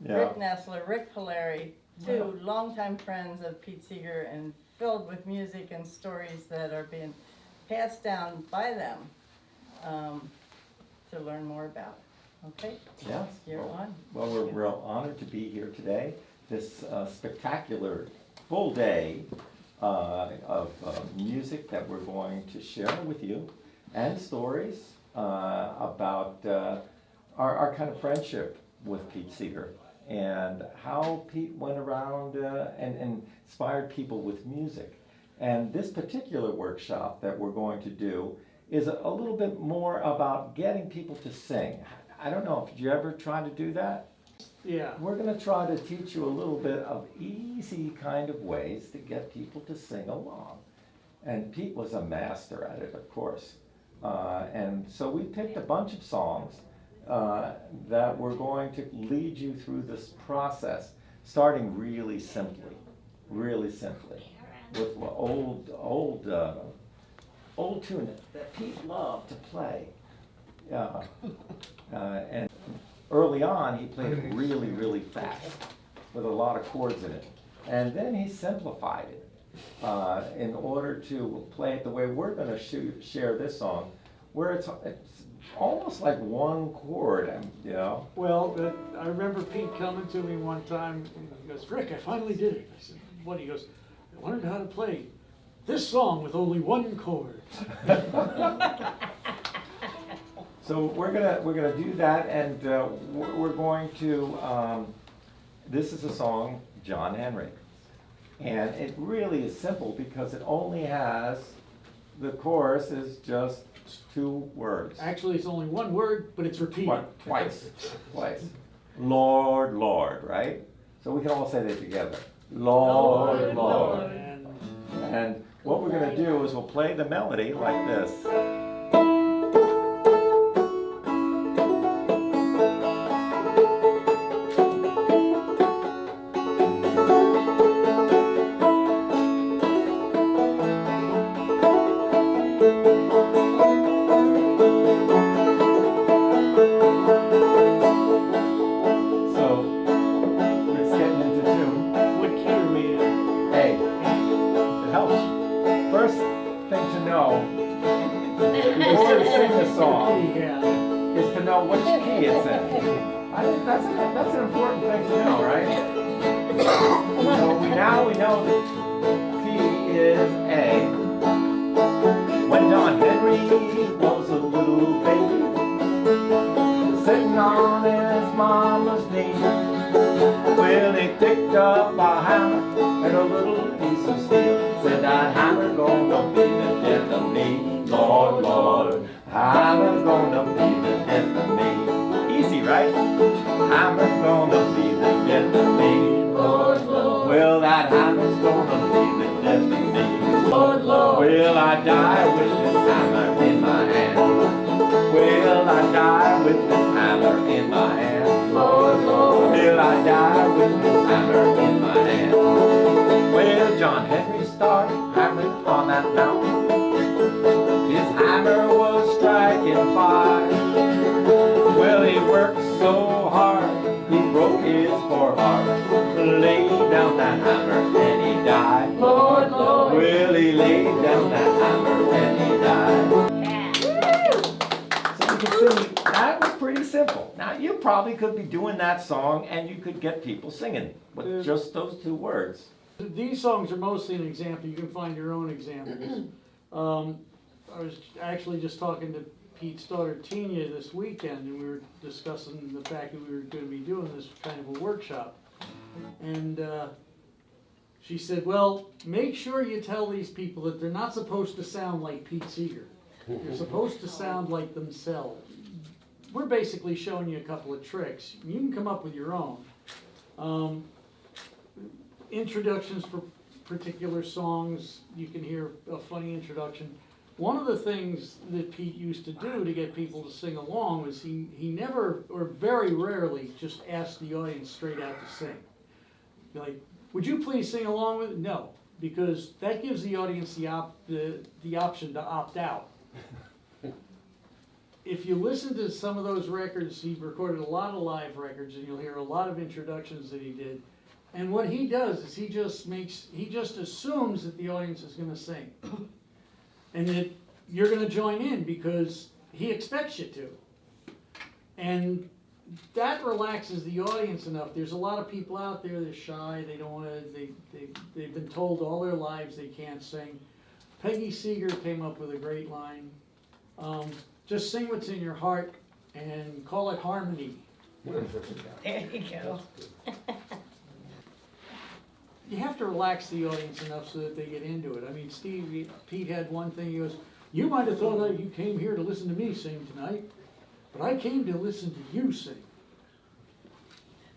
Rick Nestler, Rik Palieri, two longtime friends of Pete Seeger and filled with music and stories that are being passed down by them to learn more about. Okay? Yes. You're on. Well, we're real honored to be here today. This spectacular full day of music that we're going to share with you, and stories about our kind of friendship with Pete Seeger and how Pete went around and inspired people with music. And this particular workshop that we're going to do is a little bit more about getting people to sing. I don't know, did you ever try to do that? Yeah. We're going to try to teach you a little bit of easy kind of ways to get people to sing along. And Pete was a master at it, of course. And so we picked a bunch of songs that we're going to lead you through this process, starting really simply, with old tune that Pete loved to play. And early on, he played it really, really fast with a lot of chords in it. And then he simplified it in order to play it the way we're going to share this song, where it's almost like one chord, you know. Well, I remember Pete coming to me one time and he goes, "Rick, I finally did it." I said, "What?" He goes, "I learned how to play this song with only one chord." So we're gonna do that, and we're going to. This is a song, John Henry, and it really is simple because it only has, the chorus is just 2 words. Actually, it's only one word, but it's repeated. Twice. Lord, Lord, right? So we can all say that together. Lord, Lord. And what we're gonna do is we'll play the melody like this. Is to know which key it's in. I think that's an important thing to know, right? So now we know the key is A. When John Henry was a little baby, sitting on his mama's knee, well, he picked up a hammer and a little piece of steel. Said that hammer gonna be the death of me, Lord, Lord. Hammer's gonna be the death of me. Easy, right? Hammer's gonna be the death of me, Lord, Lord. Well, that hammer's gonna be the death of me, Lord, Lord. Will I die with this hammer in my hand? Will I die with this hammer in my hand? Lord, Lord. Will I die with this hammer in my hand? Well, John Henry started hammering on that mountain. His hammer was striking fire. Well, he worked so hard, he broke his poor heart. Laid down that hammer and he died. Lord, Lord. Well, he laid down that hammer and he died. So you can see, that was pretty simple. Now, you probably could be doing that song and you could get people singing with just those 2 words. These songs are mostly an example. You can find your own examples. I was actually just talking to Pete's daughter Tina this weekend, and we were discussing the fact that we were going to be doing this kind of a workshop. And she said, "Well, make sure you tell these people that they're not supposed to sound like Pete Seeger. They're supposed to sound like themselves." We're basically showing you a couple of tricks. You can come up with your own. Introductions for particular songs. You can hear a funny introduction. One of the things that Pete used to do to get people to sing along was he never, or very rarely, just asked the audience straight out to sing. Like, "Would you please sing along with it?" No, because that gives the audience the option to opt out. if you listen to some of those records, he recorded a lot of live records, and you'll hear a lot of introductions that he did. And what he does is he just assumes that the audience is gonna sing. And that you're gonna join in because he expects you to. And that relaxes the audience enough. There's a lot of people out there, they're shy, they don't wanna, they've been told all their lives they can't sing. Peggy Seeger came up with a great line. Just sing what's in your heart and call it harmony. There you go. You have to relax the audience enough so that they get into it. I mean, Pete had one thing, he goes, you might have thought that you came here to listen to me sing tonight, but I came to listen to you sing.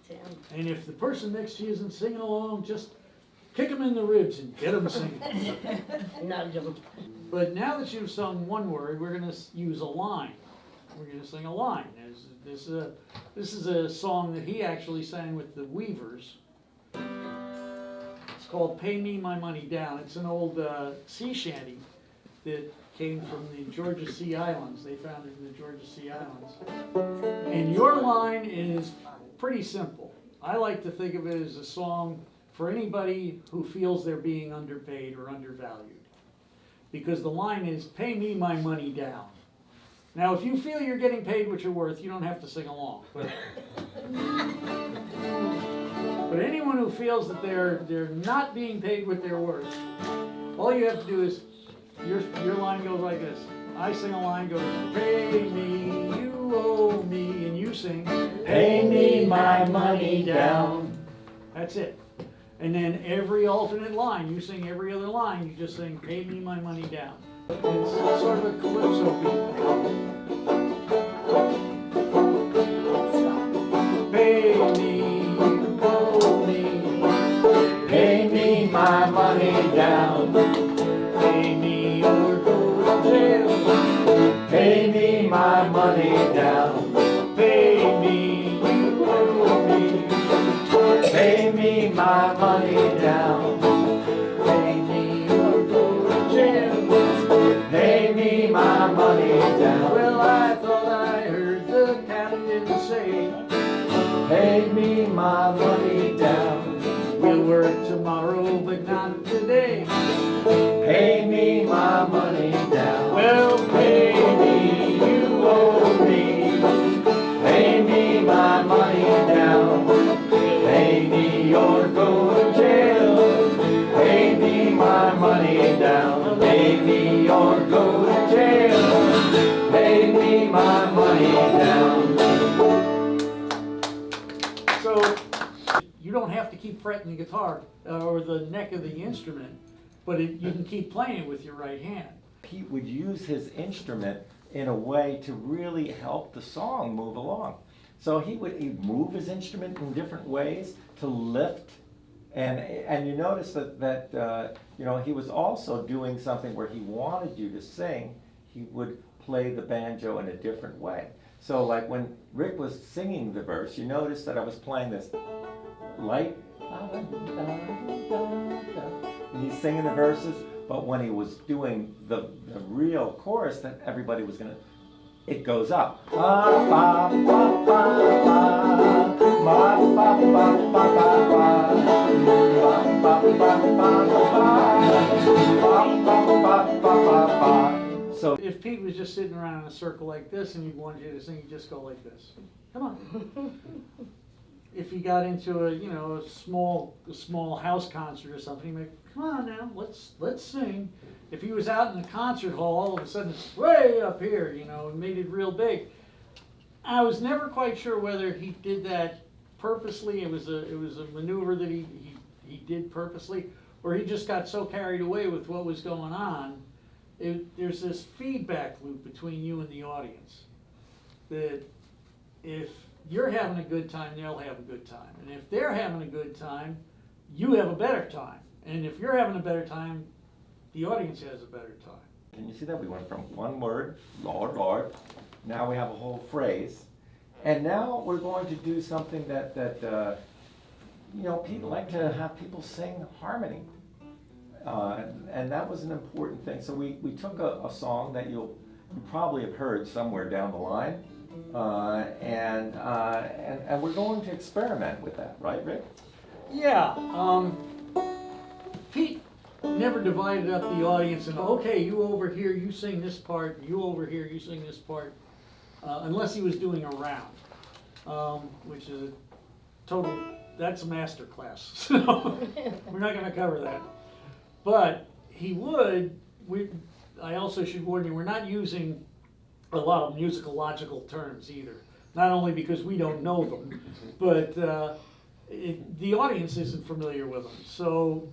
Tim. And if the person next to you isn't singing along, just kick them in the ribs and get them singing. Nudge them. But now that you've sung one word, we're gonna use a line. We're gonna sing a line. This is a song that he actually sang with the Weavers. It's called Pay Me My Money Down. It's an old sea shanty that came from the Georgia Sea Islands. They found it in the Georgia Sea Islands. And your line is pretty simple. I like to think of it as a song for anybody who feels they're being underpaid or undervalued. Because the line is, pay me my money down. Now, if you feel you're getting paid what you're worth, you don't have to sing along. But anyone who feels that they're not being paid what they're worth, all you have to do is, your line goes like this. I sing a line, goes, pay me, you owe me, and you sing, Pay me my money down. That's it. And then every alternate line, you sing every other line, you just sing, pay me my money down. It's sort of a calypso beat. Pay me, you owe me. Pay me my money down. Pay me or go to jail. Pay me my money down. Pay me, you owe me. Pay me my money down. Pay me or go to jail. Pay me my money down. Well, I thought I heard the captain say, Pay me my money down. we'll work tomorrow, but not today. Pay me my money down. Well, Pay me, you owe me. Pay me my money down. Pay me or go to jail. Pay me my money down. Pay me or go to jail. Pay me my money down. so you don't have to keep fretting the guitar or the neck of the instrument, but you can keep playing it with your right hand. Pete would use his instrument in a way to really help the song move along. So he'd move his instrument in different ways to lift, and you notice that he was also doing something where he wanted you to sing. He would play the banjo in a different way. So like when Rick was singing the verse, you notice that I was playing this light, and he's singing the verses, but when he was doing the real chorus that everybody was gonna, it goes up. So If Pete was just sitting around in a circle like this and he wanted you to sing, he'd just go like this. Come on. If he got into a small house concert or something, he'd be like, come on now, let's sing. If he was out in the concert hall, all of a sudden it's way up here, and made it real big. I was never quite sure whether he did that purposely. It was a maneuver that he did purposely, or he just got so carried away with what was going on. There's this feedback loop between you and the audience, that if you're having a good time, they'll have a good time. And if they're having a good time, you have a better time. And if you're having a better time, the audience has a better time. can you see that? We went from one word, Lord, Lord. Now we have a whole phrase. And now we're going to do something that people like to have people sing harmony. And that was an important thing. So we took a song that you'll probably have heard somewhere down the line. And we're going to experiment with that, right, Rick? Yeah, Pete never divided up the audience and, okay, you over here, you sing this part, you over here, you sing this part, unless he was doing a round, which is a total, that's a master class, so we're not gonna cover that. But he would, I also should warn you, we're not using a lot of musicological terms either. Not only because we don't know them, but the audience isn't familiar with them. So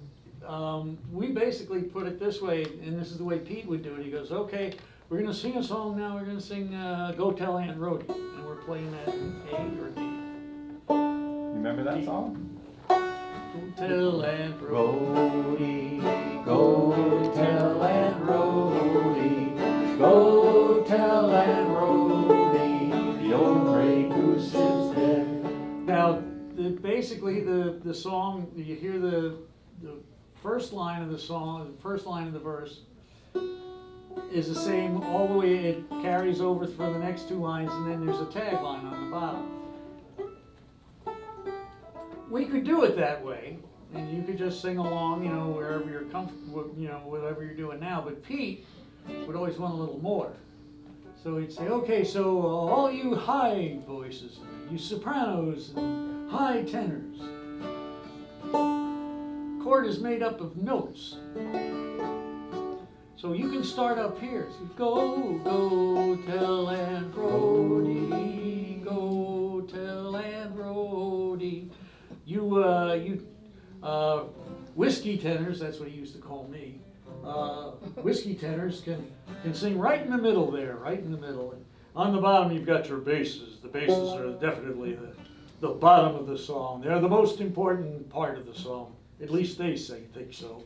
we basically put it this way, and this is the way Pete would do it. He goes, okay, we're gonna sing a song now, we're gonna sing Go Tell Aunt Rhody, and we're playing that in A or D. You remember that song? Go tell Aunt Rhody, go tell Aunt Rhody, go tell Aunt Rhody, the old gray goose is dead. Now, basically the song, you hear the first line of the song, the first line of the verse is the same all the way, it carries over for the next two lines, and then there's a tagline on the bottom. We could do it that way, and you could just sing along, you know, wherever you're comfortable, you know, whatever you're doing now, but Pete would always want a little more. So he'd say, okay, so all you high voices, you sopranos and high tenors, chord is made up of notes. So you can start up here. So go, go tell Aunt Rhody, go tell Aunt Rhody. You whiskey tenors, that's what he used to call me. Whiskey tenors can sing right in the middle there, right in the middle. And on the bottom you've got your basses. The basses are definitely the bottom of the song. They're the most important part of the song. At least they think so.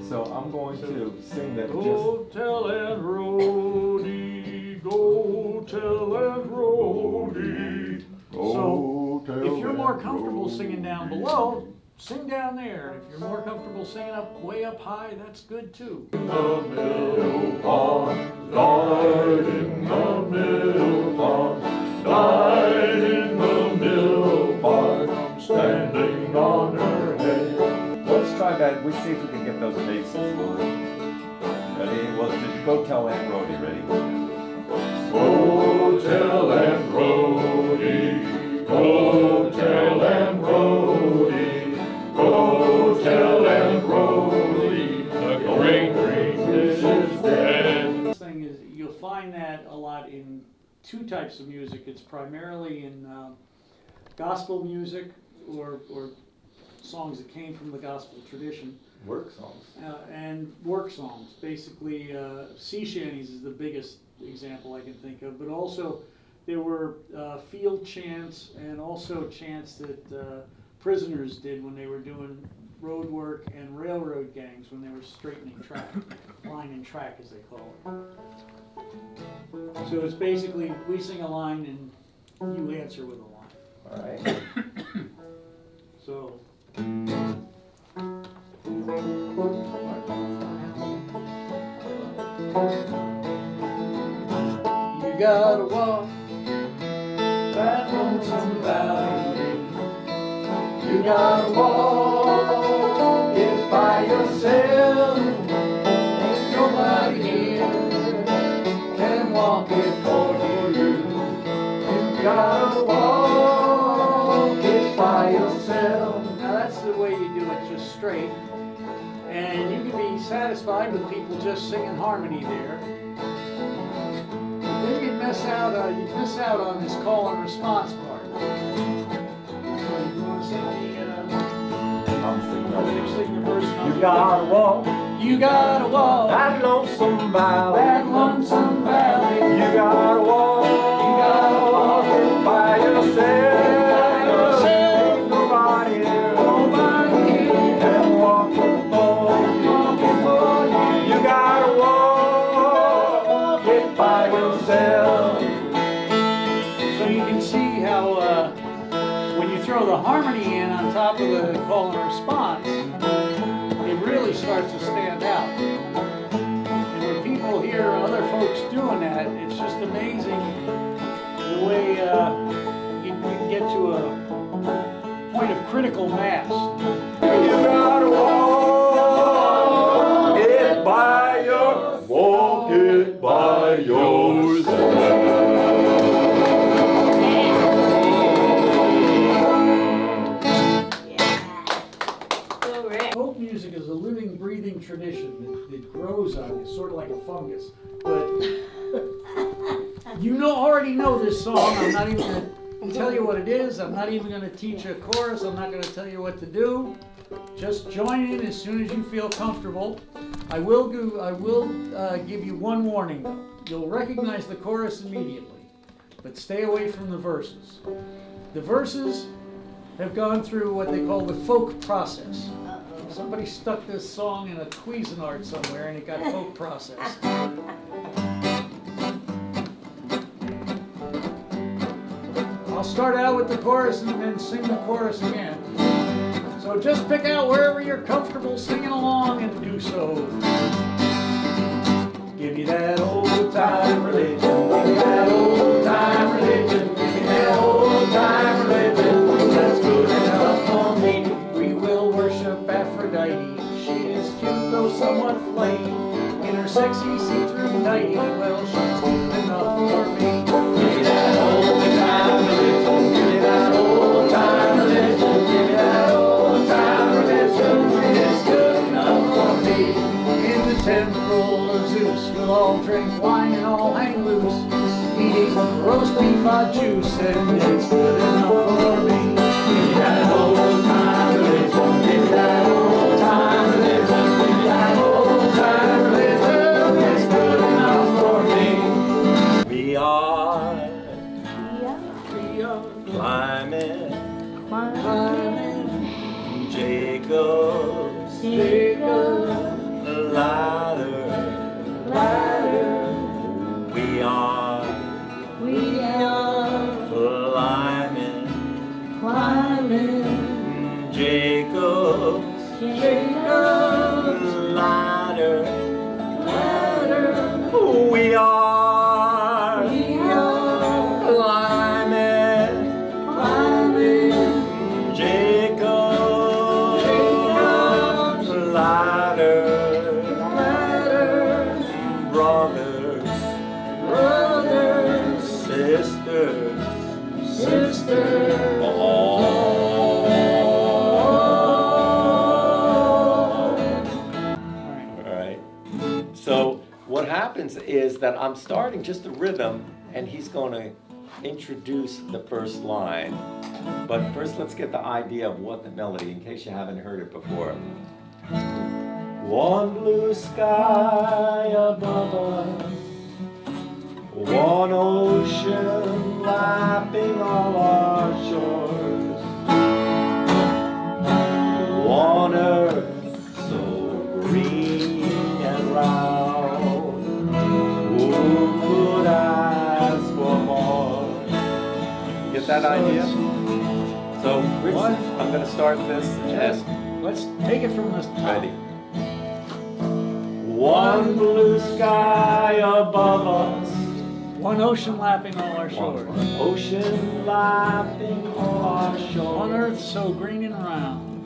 So I'm going to sing that Go tell Aunt Rhody, go tell Aunt Rhody. So if you're more comfortable singing down below, sing down there. If you're more comfortable singing way up high, that's good too. In the mill pond, died in the mill pond, died in the mill pond, standing on her head. Let's try that. We see if we can get those basses. Ready? Well, just go tell Aunt Rhody. Ready? Go tell Aunt Rhody. Go tell Aunt Rhody. Go tell Aunt Rhody. The great green goose is dead. This thing is, you'll find that a lot in two types of music. It's primarily in gospel music or songs that came from the gospel tradition. Work songs. And work songs. Basically, sea shanties is the biggest example I can think of, but also there were field chants and also chants that prisoners did when they were doing road work, and railroad gangs when they were straightening track, line and track as they call it. So it's basically, we sing a line and you answer with a line. All right. So. You gotta walk that lonesome valley. You gotta walk it by yourself. Ain't nobody here can walk it for you. You gotta walk it by yourself. Now that's the way you do it, just straight. And you can be satisfied with people just singing harmony there. But then you miss out on this call and response part. So you want to sing the verse. You gotta walk that lonesome valley. that lonesome valley. You gotta walk it by yourself. Ain't nobody here can walk it for you. You gotta walk it by yourself. So you can see how when you throw the harmony in on top of the call and response, it really starts to stand out. And when people you'll hear other folks doing that. It's just amazing the way you can get to a point of critical mass. You gotta walk it by yourself. Go Rick. Folk music is a living, breathing tradition that grows on you, sort of like a fungus. But you already know this song. I'm not even going to tell you what it is. I'm not even going to teach a chorus. I'm not going to tell you what to do. Just join in as soon as you feel comfortable. I will give you one warning though. You'll recognize the chorus immediately, but stay away from the verses. The verses have gone through what they call the folk process. Somebody stuck this song in a Cuisinart somewhere and it got folk processed. I'll start out with the chorus and then sing the chorus again. So just pick out wherever you're comfortable singing along and do so. Give me that old time religion, give me that old time religion, give me that old time religion, that's good enough for me. We will worship Aphrodite, she is cute though somewhat flighty, in her sexy see-through nightie, well she's good enough for me. Give me that old time religion, give me that old time religion, give me that old time religion, it's good enough for me. In the temple of Zeus, we'll all drink wine and all hang loose, eating roast beef au juice, and it's good enough for me. Give me that old time religion, give me that old time religion, give me that old time religion, it's good enough for me. We are climbing Jacob's ladder. We are climbing Jacob's ladder. We are climbing Jacob's ladder. Brothers, sisters, all right. So what happens is that I'm starting just the rhythm, and he's going to introduce the first line. But first, let's get the idea of what the melody, in case you haven't heard it before. One blue sky above us, one ocean lapping all our shores, one earth so green and round, who could ask for more? Get that idea? So, Rich, I'm going to start this. And Let's take it from the top. ready. One blue sky above us, One ocean lapping all our shores. one ocean lapping all our shores, One earth so green and round.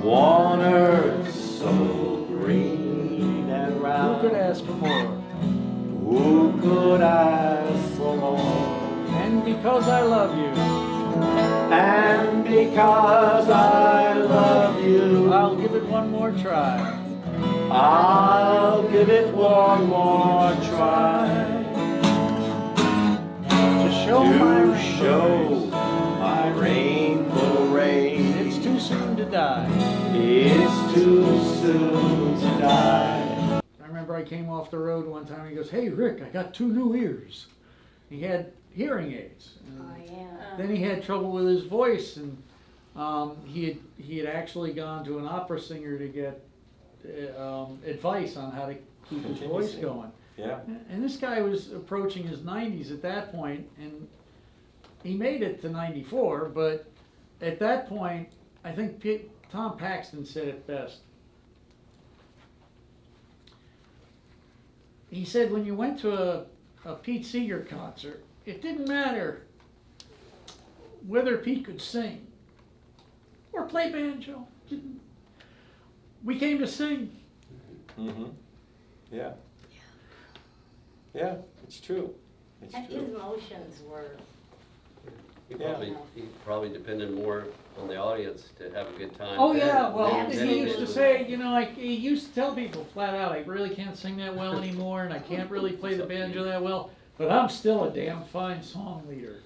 one earth so green and Who round. could ask for more? Who could ask for more? And because I love you, And because I love you, I'll give it one more try. I'll give it one more try. To show my rainbow rain. It's too soon to die. It's too soon to die. I remember I came off the road one time and he goes, "Hey Rick, I got 2 new ears." He had hearing aids. And then he had trouble with his voice, and he had actually gone to an opera singer to get advice on how to keep his voice going. Yeah. And this guy was approaching his 90s at that point, and he made it to 94, but at that point, I think Tom Paxton said it best. he said when you went to a Pete Seeger concert, it didn't matter whether Pete could sing or play banjo. We came to sing. Mm-hmm. Yeah. Yeah, it's true. It's And his true. emotions were, He probably depended more on the audience to have a good time. Oh then yeah, well, than he he used did to with- say, you know, like, he used to tell people flat out, I really can't sing that well anymore, and I can't really play the banjo that well, but I'm still a damn fine song leader.